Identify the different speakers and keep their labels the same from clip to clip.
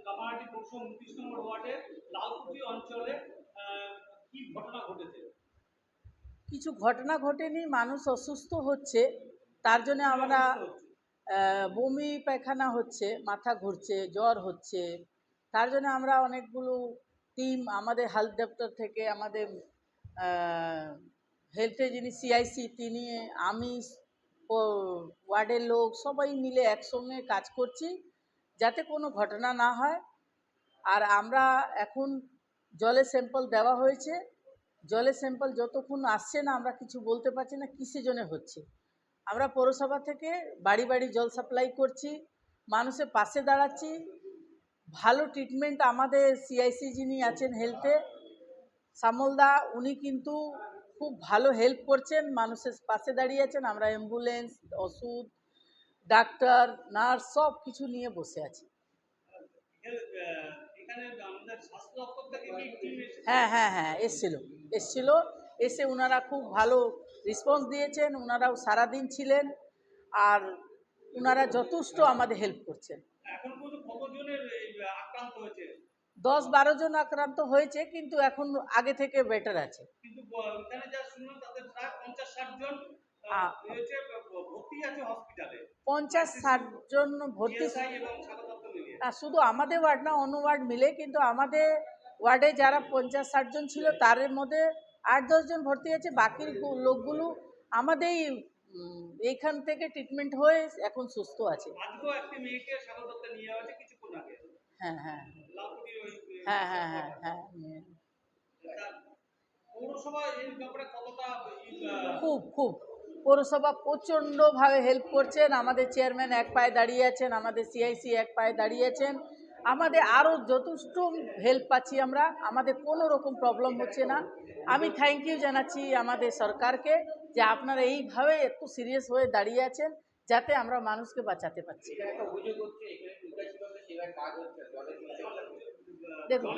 Speaker 1: কামারহাটি পৌরসভা 29 নম্বর ওয়ার্ডের লালকুঠি অঞ্চলে কি ঘটনা ঘটেছে?
Speaker 2: কিছু ঘটনা ঘটেনি, মানুষ অসুস্থ হচ্ছে, তার জন্য আমরা বমি পায়খানা হচ্ছে, মাথা ঘুরছে, জ্বর হচ্ছে, তার জন্য আমরা অনেকগুলো টিম আমাদের হেলথ দপ্তর থেকে, আমাদের হেলথে যিনি সিআইসি তিনি, আমি, ওয়ার্ডের লোক সবাই মিলে একসঙ্গে কাজ করছি যাতে কোনো ঘটনা না হয়। আর আমরা এখন জলের স্যাম্পল দেওয়া হয়েছে, জলের স্যাম্পল যতক্ষণ আসছে না আমরা কিছু বলতে পারছি না কিসের জন্য হচ্ছে। আমরা পৌরসভা থেকে বাড়ি বাড়ি জল সাপ্লাই করছি, মানুষের পাশে দাঁড়াচ্ছি, ভালো ট্রিটমেন্ট আমাদের সিআইসি যিনি আছেন হেলথে শ্যামলদা, উনি কিন্তু খুব ভালো হেল্প করছেন, মানুষের পাশে দাঁড়িয়ে আছেন। আমরা অ্যাম্বুলেন্স, ওষুধ, ডাক্তার, নার্স সব কিছু নিয়ে বসে আছি। হ্যাঁ হ্যাঁ হ্যাঁ, এসছিল, এসে ওনারা খুব ভালো রেসপন্স দিয়েছেন, ওনারাও সারাদিন ছিলেন, আর ওনারা যথেষ্ট আমাদের হেল্প করছেন। 10-12 জন আক্রান্ত হয়েছে, কিন্তু এখন আগে থেকে বেটার আছে। 50-60 জন ভর্তি, শুধু আমাদের ওয়ার্ড না, অন্য ওয়ার্ড মিলে, কিন্তু আমাদের ওয়ার্ডে যারা 50-60 জন ছিল তার মধ্যে 8-10 জন ভর্তি আছে, বাকি লোকগুলো আমাদের এইখান থেকে ট্রিটমেন্ট হয়ে এখন সুস্থ আছে। হ্যাঁ হ্যাঁ হ্যাঁ হ্যাঁ হ্যাঁ হ্যাঁ, খুব খুব পৌরসভা প্রচণ্ডভাবে হেল্প করছেন, আমাদের চেয়ারম্যান এক পায়ে দাঁড়িয়ে আছেন, আমাদের সিআইসি এক পায়ে দাঁড়িয়ে আছেন, আমাদের আরও যথেষ্ট হেল্প পাচ্ছি আমরা, আমাদের কোনো রকম প্রবলেম হচ্ছে না। আমি থ্যাংক ইউ জানাচ্ছি আমাদের সরকারকে যে আপনারা এইভাবে একটু সিরিয়াস হয়ে দাঁড়িয়ে আছেন যাতে আমরা মানুষকে বাঁচাতে পারছি। দেখুন,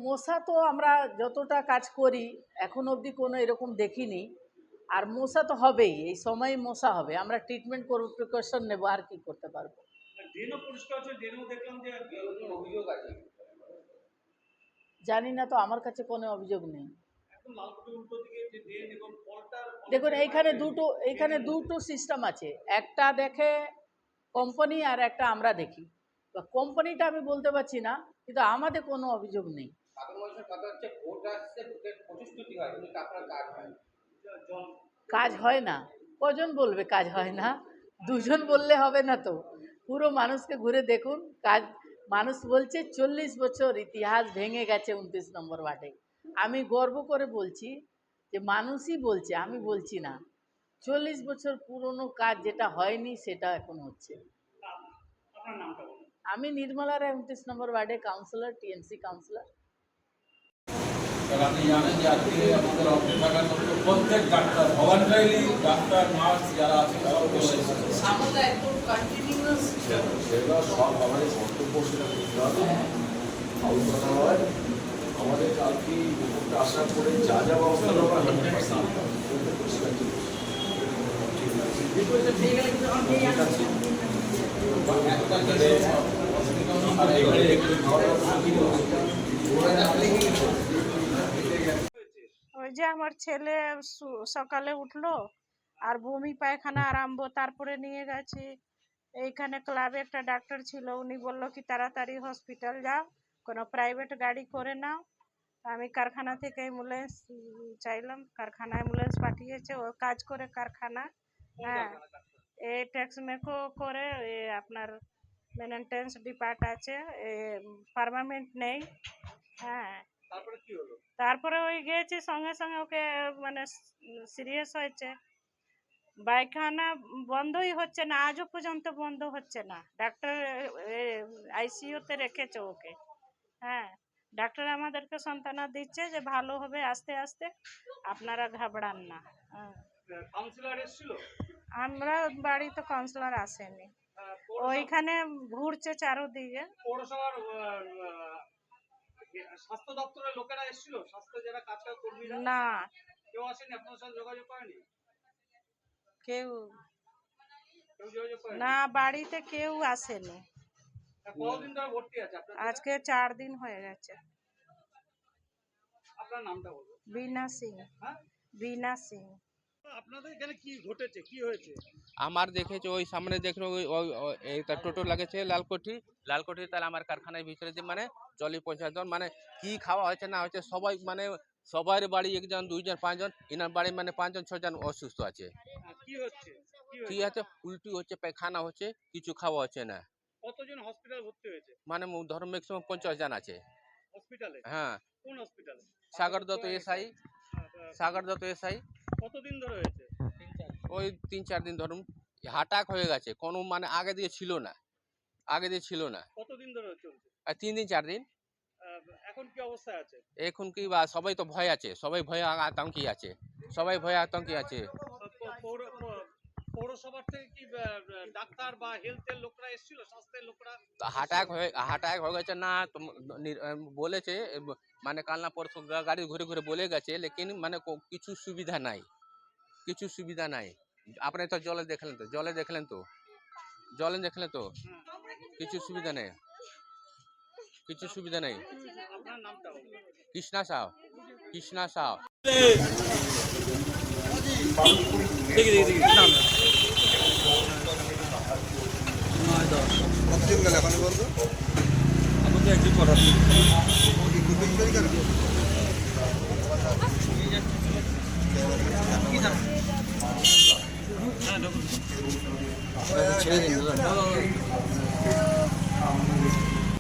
Speaker 2: মশা তো আমরা যতটা কাজ করি এখন অবধি কোনো এরকম দেখিনি, আর মশা তো হবেই, এই সময় মশা হবে, আমরা ট্রিটমেন্ট করবো, প্রিকশন নেব, আর কি করতে পারবো। জানি না তো, আমার কাছে কোনো অভিযোগ নেই। দেখুন, এইখানে দুটো সিস্টেম আছে, একটা দেখে কোম্পানি আর একটা আমরা দেখি। কোম্পানিটা আমি বলতে পারছি না, কিন্তু আমাদের কোনো অভিযোগ নেই। কাজ হয় না, কজন বলবে কাজ হয় না? দুজন বললে হবে না তো, পুরো মানুষকে ঘুরে দেখুন। কাজ, মানুষ বলছে 40 বছর ইতিহাস ভেঙে গেছে 29 নম্বর ওয়ার্ডে। আমি গর্ব করে বলছি যে মানুষই বলছে, আমি বলছি না। 40 বছর পুরনো কাজ যেটা হয়নি সেটা এখন হচ্ছে। আমি নির্মলা রায়, 29 নম্বর ওয়ার্ডে কাউন্সিলর, টিএমসি কাউন্সিলর।
Speaker 3: আপনি জানেন যে আজকে আমাদের অফিসে থাকার মতো প্রত্যেক ডাক্তার, ভলান্টারিলি ডাক্তার, নার্স যারা আছে তারাও বসে সেগুলো সব আমাদের কর্তব্য, সেটা করতে হবে। আমাদের কালকে রিপোর্টটা আসার পরে যা যা ব্যবস্থা নেওয়া হয়
Speaker 4: ওই যে আমার ছেলে সকালে উঠলো আর বমি পায়খানা আরম্ভ, তারপরে নিয়ে গেছি এইখানে ক্লাবে, একটা ডাক্তার ছিল, উনি বললো কি তাড়াতাড়ি হসপিটাল যাও, কোনো প্রাইভেট গাড়ি করে নাও। আমি কারখানা থেকে অ্যাম্বুলেন্স চাইলাম, কারখানা অ্যাম্বুলেন্স পাঠিয়েছে, ও কাজ করে কারখানা। হ্যাঁ, এ ট্যাক্স মেকো করে, আপনার মেনটেন্স ডিপার্ট আছে, পার্মানেন্ট নেই। হ্যাঁ, তারপরে ওই গেছি, সঙ্গে সঙ্গে ওকে মানে সিরিয়াস হয়েছে, পায়খানা বন্ধই হচ্ছে না, আজও পর্যন্ত বন্ধ হচ্ছে না। ডাক্তার আইসিইউতে রেখেছে ওকে। হ্যাঁ, ডাক্তার আমাদেরকে সান্ত্বনা দিচ্ছে যে ভালো হবে আস্তে আস্তে, আপনারা ঘাবড়ান না। আমরা বাড়িতে কাউন্সিলর আসেনি, ওইখানে ঘুরছে চারোদিকে।
Speaker 1: স্বাস্থ্য দপ্তরের লোকেরা এসেছিল, স্বাস্থ্য যারা কাজ কর্মীরা?
Speaker 4: না,
Speaker 1: কেউ আসেনি আপনার সাথে যোগাযোগ করেনি?
Speaker 4: কেউ
Speaker 1: কেউ যোগাযোগ করেনি?
Speaker 4: না, বাড়িতে কেউ আসেনি।
Speaker 1: কতদিন ধরে ভর্তি আছে আপনার ছেলে?
Speaker 4: আজকে 4 দিন হয়ে গেছে।
Speaker 1: আপনার নামটা বলুন।
Speaker 4: বিনা সিং।
Speaker 1: হ্যাঁ,
Speaker 4: বিনা সিং।
Speaker 1: আপনাদের এখানে কি ঘটেছে, কি হয়েছে?
Speaker 5: আমার দেখেছে ওই সামনে দেখলো একটা টোটো লাগেছে লালকোঠি তাহলে আমার কারখানার ভিতরে যে মানে জলি পৌঁছাজন মানে কি খাওয়া হয়েছে না হয়েছে সবাই মানে সবার বাড়ি 1 জন 2 জন 5 জন ইনার বাড়ি মানে 5 জন 6 জন অসুস্থ আছে।
Speaker 1: কি হচ্ছে?
Speaker 5: কি আছে উল্টি হচ্ছে পায়খানা হচ্ছে কিছু খাওয়া হচ্ছে না
Speaker 1: কতজন হসপিটাল ভর্তি হয়েছে?
Speaker 5: মানে ধরো ম্যাক্সিমাম 50 জন আছে।
Speaker 1: হসপিটালে?
Speaker 5: হ্যাঁ
Speaker 1: কোন হসপিটালে?
Speaker 5: সাগর দত্ত এসআই
Speaker 1: কতদিন ধরে হয়েছে?
Speaker 5: ওই 3-4 দিন ধরুন হাটাক হয়ে গেছে কোনো মানে আগে দিয়ে ছিল না
Speaker 1: কতদিন ধরে চলছে?
Speaker 5: আর 3 দিন 4 দিন
Speaker 1: এখন কি অবস্থায় আছে?
Speaker 5: এখন কি বা সবাই তো ভয় আছে সবাই ভয়ে আতঙ্কে আছে
Speaker 1: পৌরসভার থেকে কি ডাক্তার বা হেলথের লোকরা এসেছিল, স্বাস্থ্যের লোকরা?
Speaker 5: হাটাক হয়ে গেছে না তো বলেছে মানে কাল না পরশু গাড়ি ঘুরে ঘুরে বলে গেছে লেকিন মানে কিছু সুবিধা নাই আপনি তো জলে দেখলেন তো কিছু সুবিধা নেই
Speaker 1: আপনার নামটা বলুন।
Speaker 5: কৃষ্ণা সাউ
Speaker 6: কতদিন গেল এখন বলতো
Speaker 3: আমাদের একদিন করা
Speaker 6: ছেড়ে দিন দাদা